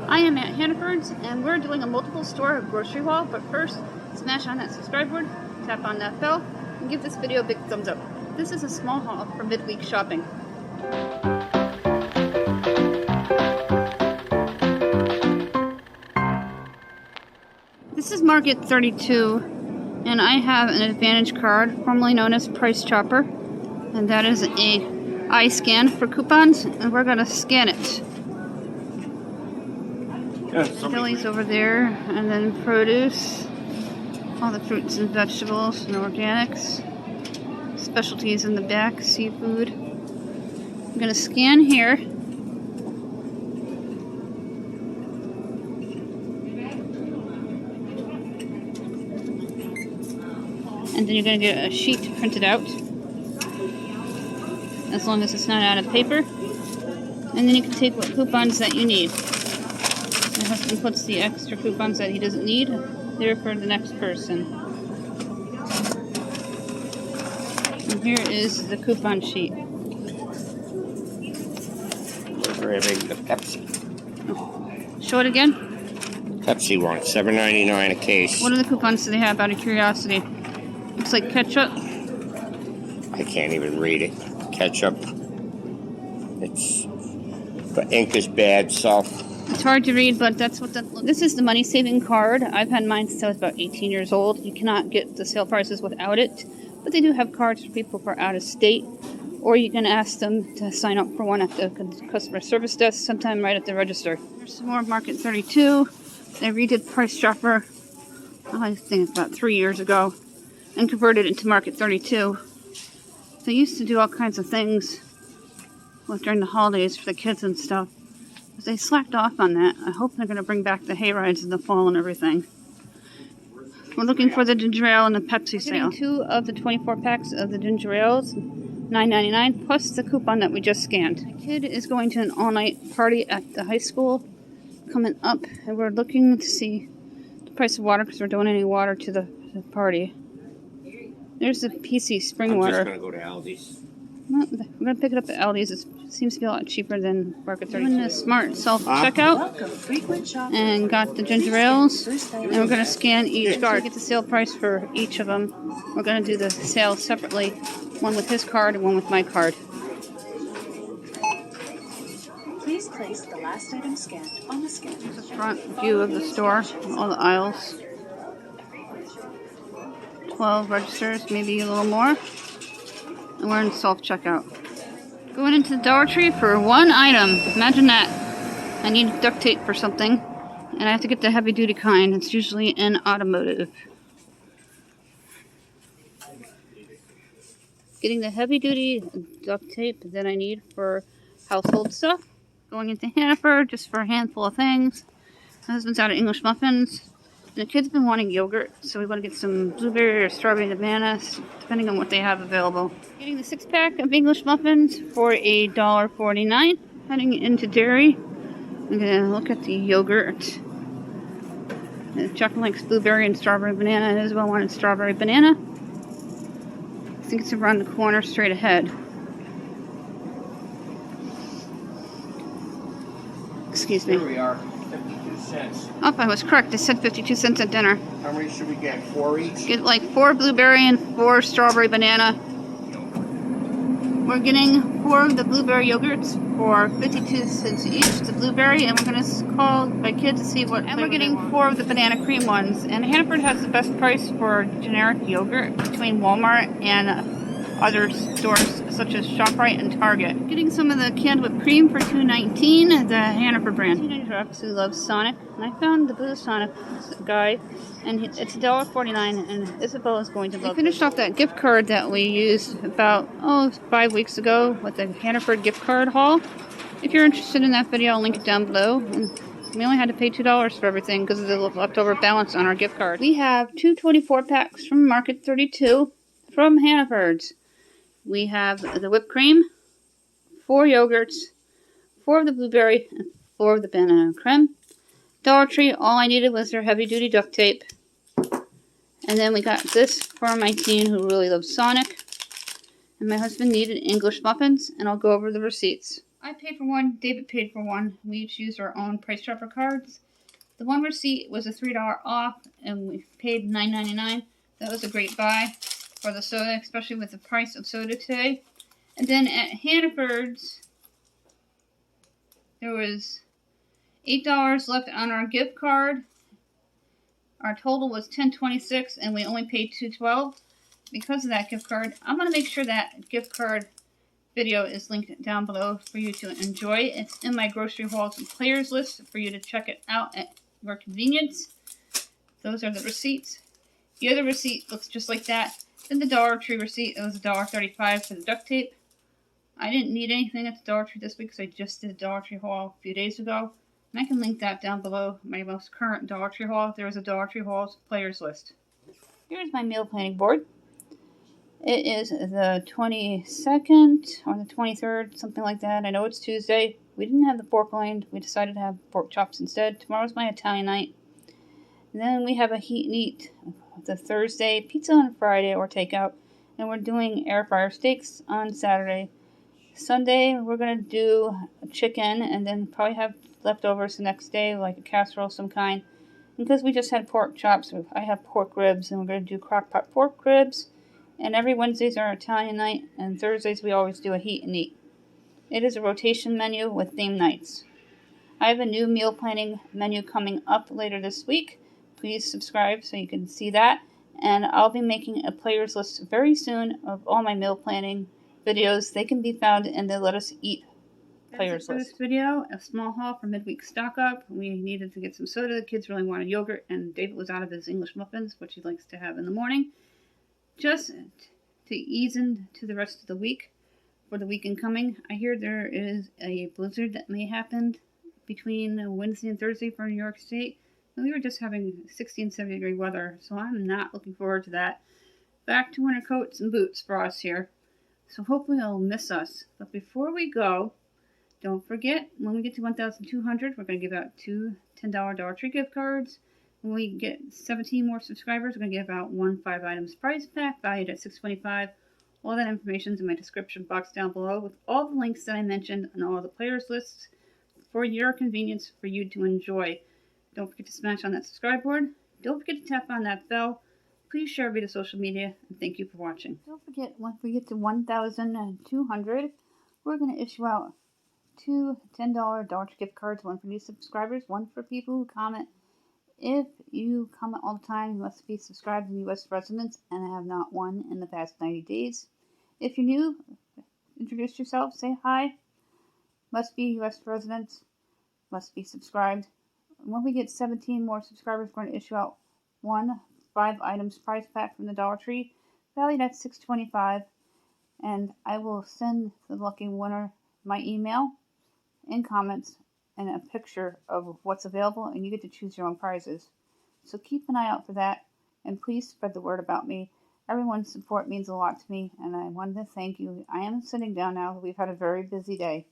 I am at Hannafords, and we're doing a multiple store grocery haul, but first, smash on that subscribe button, tap on that bell, and give this video a big thumbs up. This is a small haul for midweek shopping. This is Market 32, and I have an Advantage card, formerly known as Price Chopper, and that is a eye scan for coupons, and we're going to scan it. Delis over there, and then produce, all the fruits and vegetables and organics, specialties in the back, seafood. I'm going to scan here. And then you're going to get a sheet printed out, as long as it's not out of paper. And then you can take what coupons that you need. My husband puts the extra coupons that he doesn't need there for the next person. And here is the coupon sheet. We're grabbing the Pepsi. Oh. Show it again. Pepsi one, $7.99 a case. What are the coupons do they have, out of curiosity? Looks like ketchup. I can't even read it. Ketchup. The ink is bad, so. It's hard to read, but that's what this is the money saving card. I've had mine since I was about 18 years old. You cannot get the sale prices without it, but they do have cards for people who are out of state, or you can ask them to sign up for one at the customer service desk sometime right at the register. There's some more Market 32. They redid Price Chopper, I think it's about 3 years ago, and converted it into Market 32. They used to do all kinds of things during the holidays for the kids and stuff. But they slacked off on that. I hope they're going to bring back the hay rides in the fall and everything. We're looking for the ginger ale and the Pepsi sale. 2 of the 24 packs of the ginger ales, $9.99, plus the coupon that we just scanned. My kid is going to an all-night party at the high school coming up, and we're looking to see the price of water because we're donating water to the party. There's the PC spring water. I'm just going to go to Aldi's. Well, we're going to pick it up at Aldi's. It seems to be a lot cheaper than Market 32. Doing the smart self-checkout and got the ginger ales. And we're going to scan each card. Get the sale price for each of them. We're going to do the sales separately. One with his card and one with my card. Please place the last item scanned on the scan. Here's the front view of the store. All the aisles. 12 registers, maybe a little more. And we're in self-checkout. Going into the Dollar Tree for one item. Imagine that. I need duct tape for something, and I have to get the heavy-duty kind. It's usually in automotive. Getting the heavy-duty duct tape that I need for household stuff. Going into Hannaford just for a handful of things. My husband's out of English muffins. And the kids have been wanting yogurt, so we want to get some blueberry or strawberry and bananas, depending on what they have available. Getting the 6-pack of English muffins for $1.49. Heading into dairy. I'm going to look at the yogurt. Chuck likes blueberry and strawberry banana. Isabel wanted strawberry banana. I think it's around the corner straight ahead. Excuse me. Here we are. 52 cents. Oh, I was correct. I said 52 cents at dinner. How many should we get? 4 each? Get like 4 blueberry and 4 strawberry banana. We're getting 4 of the blueberry yogurts for 52 cents each, the blueberry, and we're going to call my kid to see what. And we're getting 4 of the banana cream ones. And Hannaford has the best price for generic yogurt between Walmart and other stores such as ShopRite and Target. Getting some of the canned whipped cream for $2.19, the Hannaford brand. Teenage Rex who loves Sonic, and I found the blue Sonic guy, and it's $1.49, and Isabel is going to love it. We finished off that gift card that we used about 5 weeks ago with the Hannaford gift card haul. If you're interested in that video, I'll link it down below. And we only had to pay $2 for everything because of the leftover balance on our gift card. We have 2 24 packs from Market 32 from Hannafords. We have the whipped cream, 4 yogurts, 4 of the blueberry, and 4 of the banana creme. Dollar Tree, all I needed was their heavy-duty duct tape. And then we got this for my teen who really loves Sonic. And my husband needed English muffins, and I'll go over the receipts. I paid for one, David paid for one. We each used our own Price Chopper cards. The one receipt was a $3 off, and we paid $9.99. That was a great buy for the soda, especially with the price of soda today. And then at Hannafords, there was $8 left on our gift card. Our total was $10.26, and we only paid $2.12 because of that gift card. I'm going to make sure that gift card video is linked down below for you to enjoy. It's in my grocery hauls and players list for you to check it out at your convenience. Those are the receipts. The other receipt looks just like that. Then the Dollar Tree receipt, it was $1.35 for the duct tape. I didn't need anything at the Dollar Tree this week because I just did a Dollar Tree haul a few days ago. And I can link that down below, my most current Dollar Tree haul. There was a Dollar Tree hauls players list. Here's my meal planning board. It is the 22nd or the 23rd, something like that. I know it's Tuesday. We didn't have the pork loin. We decided to have pork chops instead. Tomorrow's my Italian night. And then we have a heat and eat the Thursday, pizza on Friday or takeout. And we're doing air fryer steaks on Saturday. Sunday, we're going to do a chicken and then probably have leftovers the next day, like a casserole of some kind. Because we just had pork chops, I have pork ribs, and we're going to do crock pot pork ribs. And every Wednesday's our Italian night, and Thursdays we always do a heat and eat. It is a rotation menu with theme nights. I have a new meal planning menu coming up later this week. Please subscribe so you can see that. And I'll be making a players list very soon of all my meal planning videos. They can be found in the Let Us Eat players list. For this video, a small haul for midweek stock up. We needed to get some soda. The kids really wanted yogurt, and David was out of his English muffins, which he likes to have in the morning. Just to ease into the rest of the week, for the weekend coming, I hear there is a blizzard that may happen between Wednesday and Thursday for New York State. And we were just having 60 and 70 degree weather, so I'm not looking forward to that. Back to winter coats and boots for us here. So hopefully it'll miss us. But before we go, don't forget, when we get to 1,200, we're going to give out two $10 Dollar Tree gift cards. When we get 17 more subscribers, we're going to give out one 5 items prize pack valued at $6.25. All that information is in my description box down below with all the links that I mentioned and all the players lists for your convenience for you to enjoy. Don't forget to smash on that subscribe board. Don't forget to tap on that bell. Please share via social media, and thank you for watching. Don't forget, once we get to 1,200, we're going to issue out two $10 Dollar Tree gift cards, one for new subscribers, one for people who comment. If you comment all the time, you must be subscribed to U.S. residents and have not won in the past 90 days. If you're new, introduce yourself, say hi. Must be U.S. residents, must be subscribed. When we get 17 more subscribers, we're going to issue out one 5 items prize pack from the Dollar Tree, valued at $6.25. And I will send the lucky winner my email and comments and a picture of what's available, and you get to choose your own prizes. So keep an eye out for that, and please spread the word about me. Everyone's support means a lot to me, and I wanted to thank you. I am sitting down now. We've had a very busy day.